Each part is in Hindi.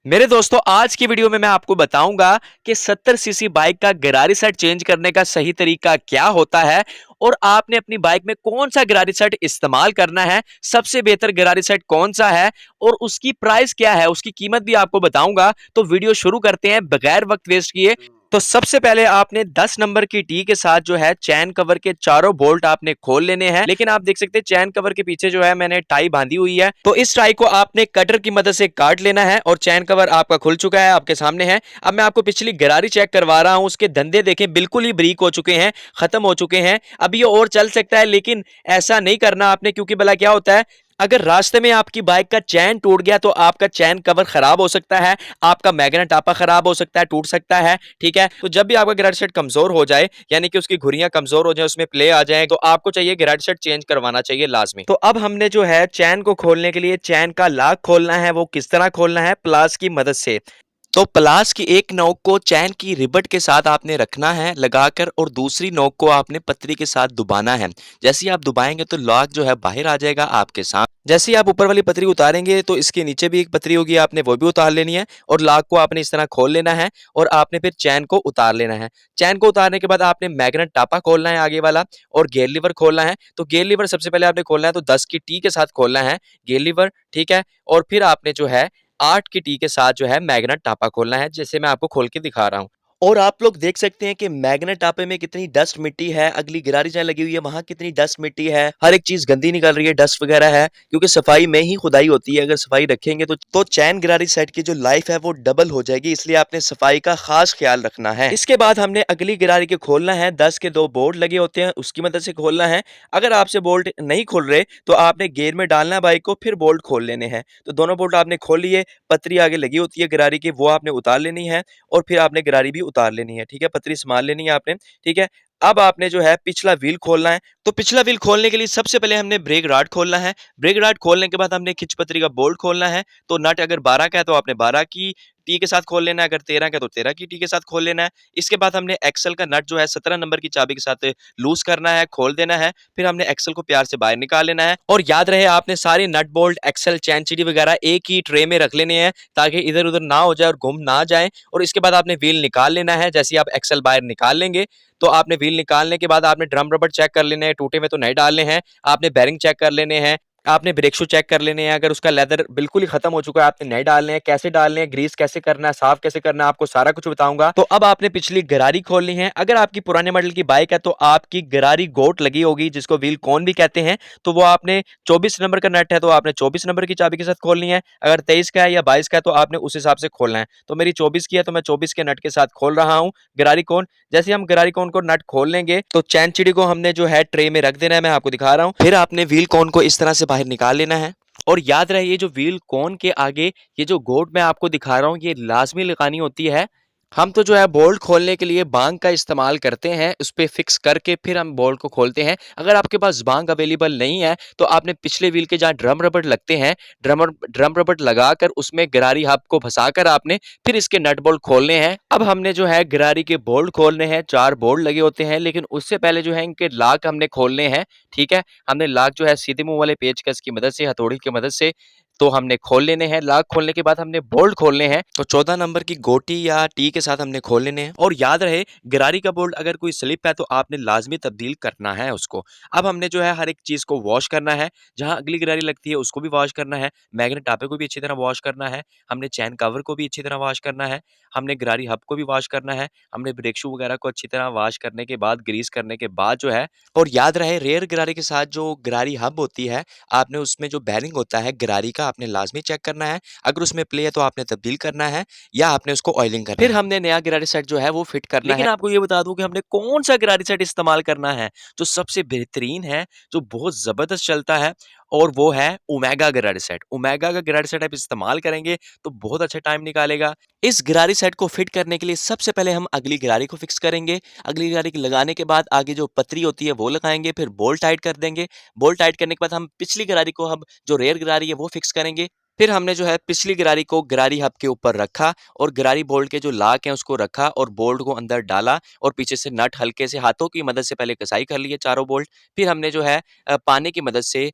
मेरे दोस्तों, आज की वीडियो में मैं आपको बताऊंगा कि 70 सीसी बाइक का गरारी सेट चेंज करने का सही तरीका क्या होता है और आपने अपनी बाइक में कौन सा गरारी सेट इस्तेमाल करना है, सबसे बेहतर गरारी सेट कौन सा है और उसकी प्राइस क्या है, उसकी कीमत भी आपको बताऊंगा। तो वीडियो शुरू करते हैं बगैर वक्त वेस्ट किए। तो सबसे पहले आपने 10 नंबर की टी के साथ जो है चैन कवर के चारों बोल्ट आपने खोल लेने हैं। लेकिन आप देख सकते हैं चैन कवर के पीछे जो है मैंने टाई बांधी हुई है, तो इस टाई को आपने कटर की मदद से काट लेना है और चैन कवर आपका खुल चुका है, आपके सामने है। अब मैं आपको पिछली गरारी चेक करवा रहा हूं, उसके धंधे देखें बिल्कुल ही ब्रीक हो चुके हैं, खत्म हो चुके हैं। अब ये और चल सकता है, लेकिन ऐसा नहीं करना आपने, क्योंकि भला क्या होता है, अगर रास्ते में आपकी बाइक का चैन टूट गया तो आपका चैन कवर खराब हो सकता है, आपका मैग्नेट टापा खराब हो सकता है, टूट सकता है। ठीक है, तो जब भी आपका गरारी सेट कमजोर हो जाए, यानी कि उसकी घुरियां कमजोर हो जाए, उसमें प्ले आ जाए, तो आपको चाहिए गरारी सेट चेंज करवाना चाहिए लाजमी। तो अब हमने जो है चैन को खोलने के लिए चैन का लॉक खोलना है। वो किस तरह खोलना है? प्लास की मदद से। तो प्लास की एक नोक को चैन की रिबट के साथ आपने रखना है लगाकर और दूसरी नोक को आपने पतरी के साथ दबाना है। जैसे ही आप दबाएंगे तो लॉक जो है बाहर आ जाएगा आपके साथ। जैसे ही आप ऊपर वाली पतरी उतारेंगे तो इसके नीचे भी एक पतरी होगी, आपने वो भी उतार लेनी है और लॉक को आपने इस तरह खोल लेना है और आपने फिर चैन को उतार लेना है। चैन को उतारने के बाद आपने मैग्नेट टापा खोलना है आगे वाला और गेयर लीवर खोलना है। तो गेयर लीवर सबसे पहले आपने खोलना है, तो 10 की टी के साथ खोलना है गेयर लीवर। ठीक है, और फिर आपने जो है 8 की टी के साथ जो है मैग्नेट टापा खोलना है, जैसे मैं आपको खोल के दिखा रहा हूँ। और आप लोग देख सकते हैं कि मैग्नेट टापे में कितनी डस्ट मिट्टी है, अगली गरारी जहाँ लगी हुई है वहां कितनी डस्ट मिट्टी है, हर एक चीज गंदी निकल रही है, डस्ट वगैरह है, क्योंकि सफाई में ही खुदाई होती है। अगर सफाई रखेंगे तो चैन गरारी सेट की जो लाइफ है वो डबल हो जाएगी, इसलिए आपने सफाई का खास ख्याल रखना है। इसके बाद हमने अगली गरारी के खोलना है, 10 के 2 बोल्ट लगे होते हैं, उसकी मदद से खोलना है। अगर आपसे बोल्ट नहीं खुल रहे तो आपने गियर में डालना है बाइक को, फिर बोल्ट खोल लेने हैं। तो दोनों बोल्ट आपने खोल लिए, पतरी आगे लगी होती है गरारी की, वो आपने उतार लेनी है और फिर आपने गरारी भी उतार लेनी है। ठीक है, पतरी संभाल लेनी है आपने। ठीक है, अब आपने जो है पिछला व्हील खोलना है। तो पिछला व्हील खोलने के लिए सबसे पहले हमने ब्रेक रॉड खोलना है। ब्रेक रॉड खोलने के बाद हमने खिंच पतरी का बोल्ट खोलना है। तो नट अगर 12 का है तो आपने 12 की टी के साथ खोल लेना है, अगर 13 का है तो 13 की टी के साथ खोल लेना है। इसके बाद हमने एक्सल का नट जो है 17 नंबर की चाबी के साथ लूज करना है, खोल देना है। फिर हमने एक्सल को प्यार से बाहर निकाल लेना है और याद रहे आपने सारे नट बोल्ट एक्सल चैन चिड़ी वगैरह एक ही ट्रे में रख लेने हैं, ताकि इधर उधर ना हो जाए और गुम ना जाए। और इसके बाद आपने व्हील निकाल लेना है। जैसे ही आप एक्सल बाहर निकाल लेंगे तो आपने व्हील निकालने के बाद आपने ड्रम रबर चेक कर लेने हैं, टूटे में तो नहीं डालने हैं। आपने बेरिंग चेक कर लेने हैं, आपने ब्रेक शू चेक कर लेने हैं, अगर उसका लेदर बिल्कुल ही खत्म हो चुका है आपने नए डालने हैं। कैसे डालने हैं, ग्रीस कैसे करना है, साफ कैसे करना है, आपको सारा कुछ बताऊंगा। तो अब आपने पिछली गरारी खोलनी है। अगर आपकी पुराने मॉडल की बाइक है तो आपकी गरारी गोट लगी होगी, जिसको व्हील कोन भी कहते हैं। तो वो आपने 24 नंबर का नट है तो आपने 24 नंबर की चाबी के साथ खोलनी है। अगर 23 का है या 22 का है तो आपने उस हिसाब से खोलना है। तो मेरी 24 की है तो मैं 24 के नट के साथ खोल रहा हूँ गरारी कोन। जैसे हम गरारी कोन को नट खोल लेंगे तो चैन चिड़ी को हमने जो है ट्रे में रख देना है, मैं आपको दिखा रहा हूँ। फिर आपने व्हील कोन को इस तरह से बाहर निकाल लेना है और याद रहे ये जो व्हील कोन के आगे ये जो गोट मैं आपको दिखा रहा हूँ ये लाजमी लगानी होती है। हम तो जो है बोल्ट खोलने के लिए बांग का इस्तेमाल करते हैं, उस पे फिक्स करके फिर हम बोल्ट को खोलते हैं। अगर आपके पास बांग अवेलेबल नहीं है तो आपने पिछले व्हील के जहाँ ड्रम रबड़ लगते हैं, ड्रम रबड़ लगाकर उसमें गरारी हब को फंसाकर आपने फिर इसके नट बोल्ट खोलने हैं। अब हमने जो है गरारी के बोल्ट खोलने हैं, 4 बोल्ट लगे होते हैं, लेकिन उससे पहले जो है इनके लॉक हमने खोलने हैं। ठीक है, हमने लॉक जो है सीधे मुंह वाले पेचकस की मदद से, हथौड़ी की मदद से तो हमने खोल लेने हैं। लॉक खोलने के बाद हमने बोल्ट खोलने हैं, तो 14 नंबर की गोटी या टी के साथ हमने खोल लेने हैं। और याद रहे गरारी का बोल्ट अगर कोई स्लिप है तो आपने लाजमी तब्दील करना है उसको। अब हमने जो है हर एक चीज को वॉश करना है, जहां अगली गरारी लगती है उसको भी वॉश करना है, मैग्नेट टापे को भी अच्छी तरह वॉश करना है, हमने चैन कवर को भी अच्छी तरह वॉश करना है, हमने गरारी हब को भी वॉश करना है, हमने ब्रेक शू वगैरह को अच्छी तरह वॉश करने के बाद, ग्रीस करने के बाद जो है। और याद रहे रेयर गरारी के साथ जो गरारी हब होती है, आपने उसमें जो बैरिंग होता है गरारी का आपने लाजमी चेक करना है। अगर उसमें प्ले है तो आपने तब्दील करना है या आपने उसको ऑयलिंग करना है। फिर हमने नया गरारी सेट जो है वो फिट करना है। लेकिन आपको ये बता दूं कि हमने कौन सा गरारी सेट इस्तेमाल करना है जो सबसे बेहतरीन है, जो बहुत जबरदस्त चलता है, और वो है ओमेगा गरारी सेट। ओमेगा का गरारी सेट आप इस्तेमाल करेंगे तो बहुत अच्छा टाइम निकालेगा। इस गरारी सेट को फिट करने के लिए सबसे पहले हम अगली गरारी को फिक्स करेंगे। अगली गरारी को लगाने के बाद आगे जो पतरी होती है वो लगाएंगे, फिर बोल्ट टाइट कर देंगे। बोल्ट टाइट करने के बाद हम पिछली गरारी को, हम जो रेयर गरारी है वो फिक्स करेंगे। फिर हमने जो है पिछली गरारी को गरारी हब के ऊपर रखा और गरारी बोल्ट के जो लाक हैं उसको रखा और बोल्ट को अंदर डाला और पीछे से नट हल्के से हाथों की मदद से पहले कसाई कर लिए चारों बोल्ट। फिर हमने जो है पानी की मदद से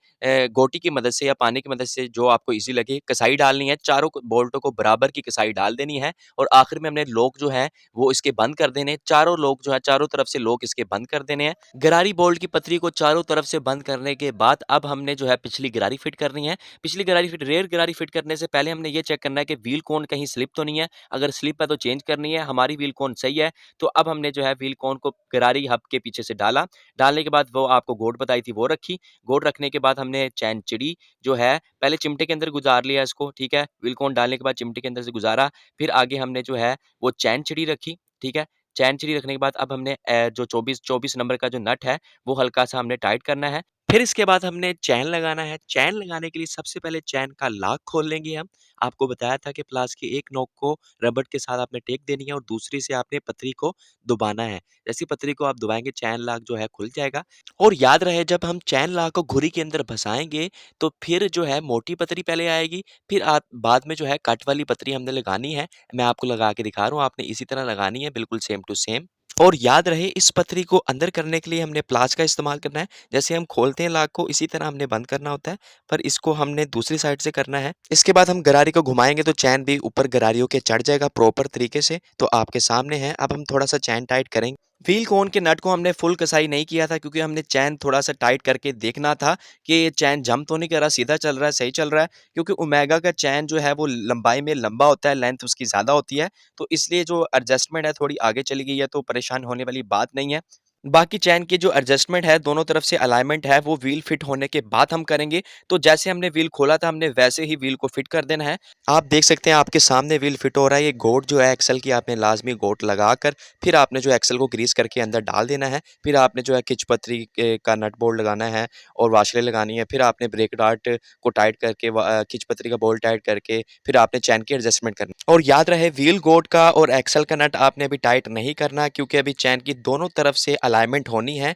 गोटी की मदद से या पानी की मदद से जो आपको ईज़ी लगे कसाई डालनी है। चारों बोल्टों को बराबर की कसाई डाल देनी है और आखिर में हमने लॉक जो है वो इसके बंद कर देने हैं। चारों लॉक जो है चारों तरफ से लॉक इसके बंद कर देने हैं। गरारी बोल्ट की पतरी को चारों तरफ से बंद करने के बाद अब हमने जो है पिछली गरारी फिट करनी है। पिछली गरारी फिट रेयर गरारी फिट करने से पहले हमने ये चेक करना है कि व्हील कोन कहीं स्लिप तो नहीं है। अगर स्लिप है तो चेंज करनी है, हमारी व्हील कोन सही है। तो अब हमने जो है व्हील कोन को गरारी हब के पीछे से डाला। डालने के बाद वो आपको गोट बताई थी वो रखी। गोट रखने के बाद हमने चैन चिड़ी जो है पहले चिमटे के अंदर गुजार लिया इसको, ठीक है। व्हील कोन डालने के बाद चिमटे के अंदर से गुजारा। फिर आगे हमने जो है वो चैन चिड़ी रखी, ठीक है। चैन चिड़ी रखने के बाद अब हमने जो 24 नंबर का जो नट है वो हल्का-सा हमने टाइट करना है। फिर इसके बाद हमने चैन लगाना है। चैन लगाने के लिए सबसे पहले चैन का लॉक खोल लेंगे हम। आपको बताया था कि प्लास की एक नोक को रबड़ के साथ आपने टेक देनी है और दूसरी से आपने पतरी को दबाना है। जैसे ही पतरी को आप दबाएँगे चैन लॉक जो है खुल जाएगा और याद रहे जब हम चैन लॉक को घुरी के अंदर फँसाएँगे तो फिर जो है मोटी पतरी पहले आएगी, फिर बाद में जो है कट वाली पतरी हमने लगानी है। मैं आपको लगा के दिखा रहा हूँ, आपने इसी तरह लगानी है बिल्कुल सेम टू सेम। और याद रहे इस पतरी को अंदर करने के लिए हमने प्लास का इस्तेमाल करना है। जैसे हम खोलते हैं लॉक को इसी तरह हमने बंद करना होता है, पर इसको हमने दूसरी साइड से करना है। इसके बाद हम गरारी को घुमाएँगे तो चैन भी ऊपर गरारियों के चढ़ जाएगा प्रॉपर तरीके से, तो आपके सामने है। अब हम थोड़ा-सा चैन टाइट करेंगे। व्हील कोन के नट को हमने फुल कसाई नहीं किया था क्योंकि हमने चैन थोड़ा-सा टाइट करके देखना था कि ये चैन जंप तो नहीं कर रहा, सीधा चल रहा है, सही चल रहा है। क्योंकि ओमेगा का चैन जो है वो लंबाई में लंबा होता है, लेंथ उसकी ज़्यादा होती है, तो इसलिए जो एडजस्टमेंट है थोड़ी आगे चली गई है तो परेशान होने वाली बात नहीं है। बाकी चैन की जो एडजस्टमेंट है, दोनों तरफ से अलाइनमेंट है, वो व्हील फिट होने के बाद हम करेंगे। तो जैसे हमने व्हील खोला था, हमने वैसे ही व्हील को फिट कर देना है। आप देख सकते हैं आपके सामने व्हील फिट हो रहा है। ये गोट जो है एक्सल की आपने लाज़मी गोट लगाकर फिर आपने जो एक्सल को ग्रीस करके अंदर डाल देना है। फिर आपने जो है खिंच पतरी के का नट बोल्ट लगाना है और वाशलें लगानी है। फिर आपने ब्रेक डार्ट को टाइट करके खिंच पतरी का बोल्ट टाइट करके फिर आपने चैन की एडजस्टमेंट करनी है। और याद रहे व्हील गोट का और एक्सल का नट आपने अभी टाइट नहीं करना क्योंकि अभी चैन की दोनों तरफ से अलाइनमेंट होनी है।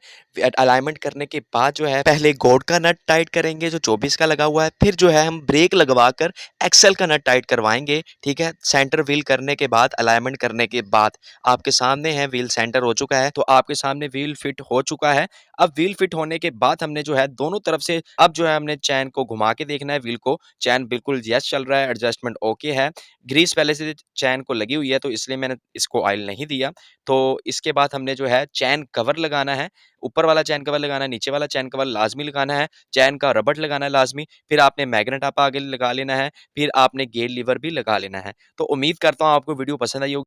अलाइनमेंट करने के बाद जो है पहले गोट का नट टाइट करेंगे जो 24 का लगा हुआ है, फिर जो है हम ब्रेक लगवाकर एक्सल का नट टाइट करवाएँगे, ठीक है? सेंटर व्हील करने के बाद अलाइनमेंट करने के बाद आपके सामने है व्हील सेंटर हो चुका है, तो आपके सामने व्हील फिट हो चुका है। अब व्हील फिट होने के बाद हमने जो है दोनों तरफ से अब जो है हमने चैन को घुमा के देखना है व्हील को, चैन बिल्कुल यस चल रहा है, एडजस्टमेंट ओके है। ग्रीस पहले से चैन को लगी हुई है तो इसलिए मैंने इसको ऑयल नहीं दिया। तो इसके बाद हमने जो है चैन कवर लगाना है, ऊपर वाला चैन कवर लगाना है, नीचे वाला चैन कवर लाज़मी लगाना है, चैन का रबड़ लगाना है लाज़मी, फिर आपने मैग्नेट आप आगे लगा लेना है, फिर आपने गेयर लीवर भी लगा लेना है। तो उम्मीद करता हूँ आपको वीडियो पसंद आई होगी।